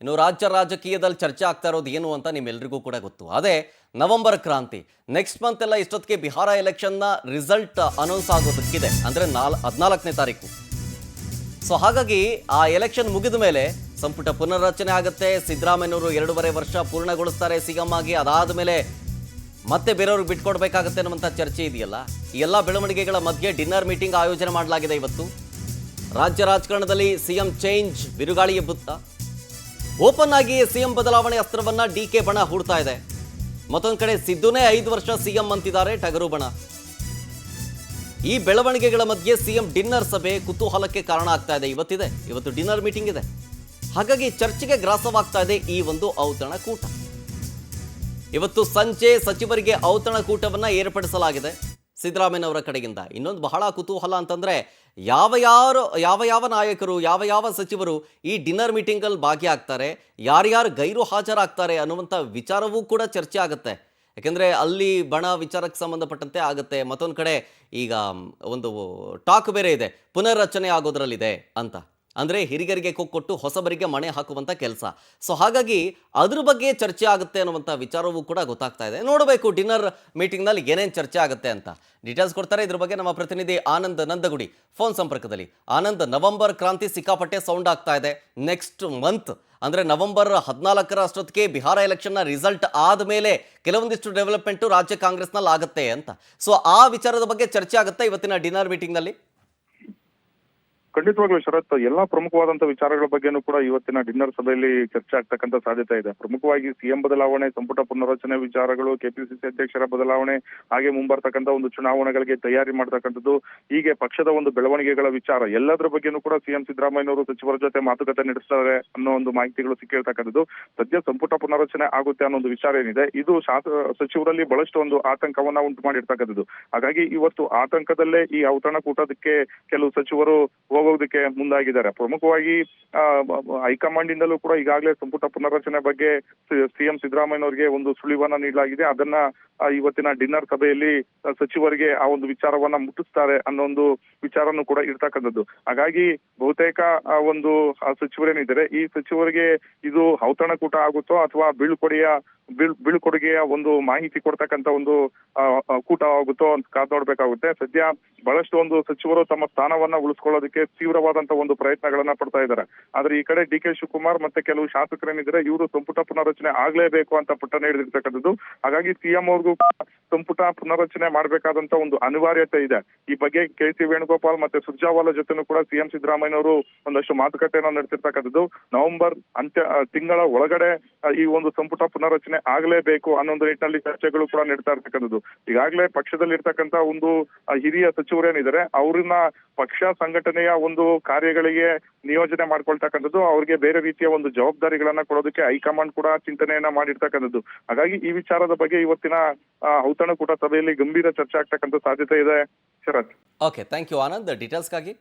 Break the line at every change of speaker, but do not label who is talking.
ಇನ್ನು ರಾಜ್ಯ ರಾಜಕೀಯದಲ್ಲಿ ಚರ್ಚೆ ಆಗ್ತಾ ಇರೋದು ಏನು ಅಂತ ನಿಮ್ಮೆಲ್ಲರಿಗೂ ಕೂಡ ಗೊತ್ತು. ಅದೇ ನವೆಂಬರ್ ಕ್ರಾಂತಿ. ನೆಕ್ಸ್ಟ್ ಮಂತ್ ಎಲ್ಲ ಇಷ್ಟೊತ್ತಿಗೆ ಬಿಹಾರ ಎಲೆಕ್ಷನ್ನ ರಿಸಲ್ಟ್ ಅನೌನ್ಸ್ ಆಗೋದಕ್ಕಿದೆ, ಅಂದರೆ 14ನೇ ತಾರೀಕು. ಸೊ ಹಾಗಾಗಿ ಆ ಎಲೆಕ್ಷನ್ ಮುಗಿದ ಮೇಲೆ ಸಂಪುಟ ಪುನರ್ರಚನೆ ಆಗುತ್ತೆ. ಸಿದ್ದರಾಮಯ್ಯನವರು 2.5 ವರ್ಷ ಪೂರ್ಣಗೊಳಿಸ್ತಾರೆ ಸಿಎಂ ಆಗಿ. ಅದಾದ ಮೇಲೆ ಮತ್ತೆ ಬೇರೆಯವ್ರಿಗೆ ಬಿಟ್ಕೊಡ್ಬೇಕಾಗತ್ತೆ ಅನ್ನುವಂಥ ಚರ್ಚೆ ಇದೆಯಲ್ಲ. ಈ ಎಲ್ಲ ಬೆಳವಣಿಗೆಗಳ ಮಧ್ಯೆ ಡಿನ್ನರ್ ಮೀಟಿಂಗ್ ಆಯೋಜನೆ ಮಾಡಲಾಗಿದೆ ಇವತ್ತು. ರಾಜ್ಯ ರಾಜಕಾರಣದಲ್ಲಿ ಸಿಎಂ ಚೇಂಜ್ ಬಿರುಗಾಳಿ ಎಬ್ಬುತ್ತ ಓಪನ್ ಆಗಿ ಸಿಎಂ ಬದಲಾವಣೆ ಅಸ್ತ್ರವನ್ನ ಡಿಕೆ ಬಣ ಹೂಡ್ತಾ ಇದೆ. ಮತ್ತೊಂದು ಕಡೆ ಸಿದ್ದುನೇ 5 ವರ್ಷ ಸಿಎಂ ಅಂತಿದ್ದಾರೆ ಟಗರು ಬಣ. ಈ ಬೆಳವಣಿಗೆಗಳ ಮಧ್ಯೆ ಸಿಎಂ ಡಿನ್ನರ್ ಸಭೆ ಕುತೂಹಲಕ್ಕೆ ಕಾರಣ ಆಗ್ತಾ ಇದೆ. ಇವತ್ತು ಡಿನ್ನರ್ ಮೀಟಿಂಗ್ ಇದೆ. ಹಾಗಾಗಿ ಚರ್ಚೆಗೆ ಗ್ರಾಸವಾಗ್ತಾ ಇದೆ ಈ ಒಂದು ಔತಣಕೂಟ. ಇವತ್ತು ಸಂಜೆ ಸಚಿವರಿಗೆ ಔತಣಕೂಟವನ್ನ ಏರ್ಪಡಿಸಲಾಗಿದೆ ಸಿದ್ದರಾಮಯ್ಯನವರ ಕಡೆಯಿಂದ. ಇನ್ನೊಂದು ಬಹಳ ಕುತೂಹಲ ಅಂತಂದ್ರೆ ಯಾವ ನಾಯಕರು ಯಾವ ಸಚಿವರು ಈ ಡಿನ್ನರ್ ಮೀಟಿಂಗಲ್ಲಿ ಭಾಗಿಯಾಗ್ತಾರೆ, ಯಾರ್ಯಾರು ಗೈರು ಹಾಜರಾಗ್ತಾರೆ ಅನ್ನುವಂಥ ವಿಚಾರವೂ ಕೂಡ ಚರ್ಚೆ ಆಗುತ್ತೆ. ಯಾಕೆಂದರೆ ಅಲ್ಲಿ ಬಣ ವಿಚಾರಕ್ಕೆ ಸಂಬಂಧಪಟ್ಟಂತೆ ಆಗುತ್ತೆ. ಮತ್ತೊಂದು ಕಡೆ ಈಗ ಒಂದು ಟಾಕ್ ಬೇರೆ ಇದೆ, ಪುನರ್ರಚನೆ ಆಗೋದ್ರಲ್ಲಿದೆ ಅಂತ. ಅಂದರೆ ಹಿರಿಗರಿಗೆ ಕೊಟ್ಟು ಹೊಸಬರಿಗೆ ಮಣೆ ಹಾಕುವಂಥ ಕೆಲಸ. ಸೊ ಹಾಗಾಗಿ ಅದ್ರ ಬಗ್ಗೆ ಚರ್ಚೆ ಆಗುತ್ತೆ ಅನ್ನುವಂಥ ವಿಚಾರವೂ ಕೂಡ ಗೊತ್ತಾಗ್ತಾ ಇದೆ. ನೋಡಬೇಕು ಡಿನ್ನರ್ ಮೀಟಿಂಗ್ನಲ್ಲಿ ಏನೇನು ಚರ್ಚೆ ಆಗುತ್ತೆ ಅಂತ. ಡೀಟೇಲ್ಸ್ ಕೊಡ್ತಾರೆ ಇದ್ರ ಬಗ್ಗೆ ನಮ್ಮ ಪ್ರತಿನಿಧಿ ಆನಂದ್ ನಂದಗುಡಿ ಫೋನ್ ಸಂಪರ್ಕದಲ್ಲಿ. ಆನಂದ್, ನವೆಂಬರ್ ಕ್ರಾಂತಿ ಸಿಕ್ಕಾಪಟ್ಟೆ ಸೌಂಡ್ ಆಗ್ತಾ ಇದೆ. ನೆಕ್ಸ್ಟ್ ಮಂತ್ ಅಂದರೆ ನವೆಂಬರ್ 14ರ ಅಷ್ಟೊತ್ತಿಗೆ ಬಿಹಾರ ಎಲೆಕ್ಷನ್ನ ರಿಸಲ್ಟ್ ಆದಮೇಲೆ ಕೆಲವೊಂದಿಷ್ಟು ಡೆವಲಪ್ಮೆಂಟು ರಾಜ್ಯ ಕಾಂಗ್ರೆಸ್ನಲ್ಲಿ ಆಗುತ್ತೆ ಅಂತ. ಸೊ ಆ ವಿಚಾರದ ಬಗ್ಗೆ ಚರ್ಚೆ ಆಗುತ್ತೆ ಇವತ್ತಿನ ಡಿನ್ನರ್ ಮೀಟಿಂಗ್ನಲ್ಲಿ.
ಖಂಡಿತವಾಗ್ಲೂ ಶರತ್, ಎಲ್ಲಾ ಪ್ರಮುಖವಾದಂತಹ ವಿಚಾರಗಳ ಬಗ್ಗೆನೂ ಕೂಡ ಇವತ್ತಿನ ಡಿನ್ನರ್ ಸಭೆಯಲ್ಲಿ ಚರ್ಚೆ ಆಗ್ತಕ್ಕಂಥ ಸಾಧ್ಯತೆ ಇದೆ. ಪ್ರಮುಖವಾಗಿ ಸಿಎಂ ಬದಲಾವಣೆ, ಸಂಪುಟ ಪುನರ್ರಚನೆ ವಿಚಾರಗಳು, ಕೆಪಿಸಿಸಿ ಅಧ್ಯಕ್ಷರ ಬದಲಾವಣೆ, ಹಾಗೆ ಮುಂಬರ್ತಕ್ಕಂಥ ಒಂದು ಚುನಾವಣೆಗಳಿಗೆ ತಯಾರಿ ಮಾಡ್ತಕ್ಕಂಥದ್ದು, ಹೀಗೆ ಪಕ್ಷದ ಒಂದು ಬೆಳವಣಿಗೆಗಳ ವಿಚಾರ ಎಲ್ಲದರ ಬಗ್ಗೆನೂ ಕೂಡ ಸಿಎಂ ಸಿದ್ದರಾಮಯ್ಯನವರು ಸಚಿವರ ಜೊತೆ ಮಾತುಕತೆ ನಡೆಸ್ತಾರೆ ಅನ್ನೋ ಒಂದು ಮಾಹಿತಿಗಳು ಸಿಕ್ಕಿರ್ತಕ್ಕಂಥದ್ದು. ಸದ್ಯ ಸಂಪುಟ ಪುನರ್ರಚನೆ ಆಗುತ್ತೆ ಅನ್ನೋ ಒಂದು ವಿಚಾರ ಏನಿದೆ, ಇದು ಸಚಿವರಲ್ಲಿ ಬಹಳಷ್ಟು ಒಂದು ಆತಂಕವನ್ನ ಉಂಟು ಮಾಡಿರ್ತಕ್ಕಂಥದ್ದು. ಹಾಗಾಗಿ ಇವತ್ತು ಆತಂಕದಲ್ಲೇ ಈ ಔತಣಕೂಟಕ್ಕೆ ಕೆಲವು ಸಚಿವರು ಹೋಗೋದಕ್ಕೆ ಮುಂದಾಗಿದ್ದಾರೆ. ಪ್ರಮುಖವಾಗಿ ಹೈಕಮಾಂಡ್ ಇಂದಲೂ ಕೂಡ ಈಗಾಗಲೇ ಸಂಪುಟ ಪುನರ್ರಚನೆ ಬಗ್ಗೆ ಸಿಎಂ ಸಿದ್ದರಾಮಯ್ಯನವರಿಗೆ ಒಂದು ಸುಳಿವನ್ನ ನೀಡಲಾಗಿದೆ. ಅದನ್ನ ಇವತ್ತಿನ ಡಿನ್ನರ್ ಸಭೆಯಲ್ಲಿ ಸಚಿವರಿಗೆ ಆ ಒಂದು ವಿಚಾರವನ್ನ ಮುಟ್ಟಿಸ್ತಾರೆ ಅನ್ನೋ ಒಂದು ವಿಚಾರನೂ ಕೂಡ ಇರ್ತಕ್ಕಂಥದ್ದು. ಹಾಗಾಗಿ ಬಹುತೇಕ ಒಂದು ಸಚಿವರೇನಿದ್ದಾರೆ, ಈ ಸಚಿವರಿಗೆ ಇದು ಔತಣಕೂಟ ಆಗುತ್ತೋ ಅಥವಾ ಬೀಳ್ಕೊಡುಗೆಯ ಒಂದು ಮಾಹಿತಿ ಕೊಡ್ತಕ್ಕಂಥ ಒಂದು ಕೂಟ ಆಗುತ್ತೋ ಅಂತ ಕಾದ್ ನೋಡ್ಬೇಕಾಗುತ್ತೆ. ಸದ್ಯ ಬಹಳಷ್ಟು ಒಂದು ಸಚಿವರು ತಮ್ಮ ಸ್ಥಾನವನ್ನ ಉಳಿಸ್ಕೊಳ್ಳೋದಕ್ಕೆ ತೀವ್ರವಾದಂತಹ ಒಂದು ಪ್ರಯತ್ನಗಳನ್ನ ಪಡ್ತಾ ಇದ್ದಾರೆ. ಆದ್ರೆ ಈ ಕಡೆ ಡಿ.ಕೆ. ಶಿವಕುಮಾರ್ ಮತ್ತೆ ಕೆಲವು ಶಾಸಕರೇನಿದ್ದಾರೆ, ಇವರು ಸಂಪುಟ ಪುನರ್ರಚನೆ ಆಗ್ಲೇಬೇಕು ಅಂತ ಪಟ್ಟಣ ಹಿಡಿದಿರ್ತಕ್ಕಂಥದ್ದು. ಹಾಗಾಗಿ ಸಿಎಂ ಅವ್ರಿಗೂ ಸಂಪುಟ ಪುನರ್ರಚನೆ ಮಾಡಬೇಕಾದಂತ ಒಂದು ಅನಿವಾರ್ಯತೆ ಇದೆ. ಈ ಬಗ್ಗೆ ಕೆ.ಸಿ. ವೇಣುಗೋಪಾಲ್ ಮತ್ತೆ ಸುರ್ಜಾವಾಲಾ ಜೊತೆನೂ ಕೂಡ ಸಿಎಂ ಸಿದ್ದರಾಮಯ್ಯನವರು ಒಂದಷ್ಟು ಮಾತುಕತೆಯನ್ನು ನಡೆಸಿರ್ತಕ್ಕಂಥದ್ದು. ನವೆಂಬರ್ ತಿಂಗಳ ಒಳಗಡೆ ಈ ಒಂದು ಸಂಪುಟ ಪುನರ್ರಚನೆ ಆಗ್ಲೇಬೇಕು ಅನ್ನೋ ನಿಟ್ಟಿನಲ್ಲಿ ಚರ್ಚೆಗಳು ಕೂಡ ನಡೀತಾ ಇರ್ತಕ್ಕಂಥದ್ದು. ಈಗಾಗಲೇ ಪಕ್ಷದಲ್ಲಿ ಇರ್ತಕ್ಕಂಥ ಒಂದು ಹಿರಿಯ ಸಚಿವರೇನಿದ್ದಾರೆ, ಅವ್ರನ್ನ ಪಕ್ಷ ಸಂಘಟನೆಯ ಒಂದು ಕಾರ್ಯಗಳಿಗೆ ನಿಯೋಜನೆ ಮಾಡ್ಕೊಳ್ತಕ್ಕಂಥದ್ದು, ಅವ್ರಿಗೆ ಬೇರೆ ರೀತಿಯ ಒಂದು ಜವಾಬ್ದಾರಿಗಳನ್ನ ಕೊಡೋದಕ್ಕೆ ಹೈಕಮಾಂಡ್ ಕೂಡ ಚಿಂತನೆಯನ್ನ ಮಾಡಿರ್ತಕ್ಕಂಥದ್ದು. ಹಾಗಾಗಿ ಈ ವಿಚಾರದ ಬಗ್ಗೆ ಇವತ್ತಿನ ಔತಣಕೂಟ ಸಭೆಯಲ್ಲಿ ಗಂಭೀರ ಚರ್ಚೆ ಆಗ್ತಕ್ಕಂಥ ಸಾಧ್ಯತೆ ಇದೆ. Sharath.
Okay, thank you Anand ಡೀಟೇಲ್ಸ್ಗಾಗಿ.